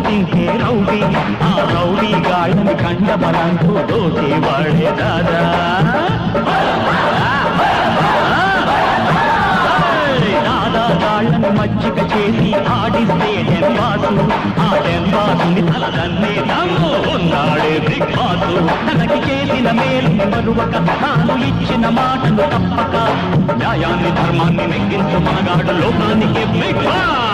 తింటే రౌడీ, ఆ రౌడీ గాళ్ళని కండబలంటూ దోచేవాడే దాదా. దాదా గాళ్ళని మజ్జిగ చేసి ఆడిస్తే డెంబాసు, ఆ డెంబాసుని తలదన్నే దమ్ము ఉన్నాడే బిగ్ బాసు. తనకి చేసిన మేలు మరువక, తాను ఇచ్చిన మాటలు తప్పక, న్యాయాన్ని ధర్మాన్ని నెగ్గించు మనగాడు లోకానికి బిగ్ బాస్.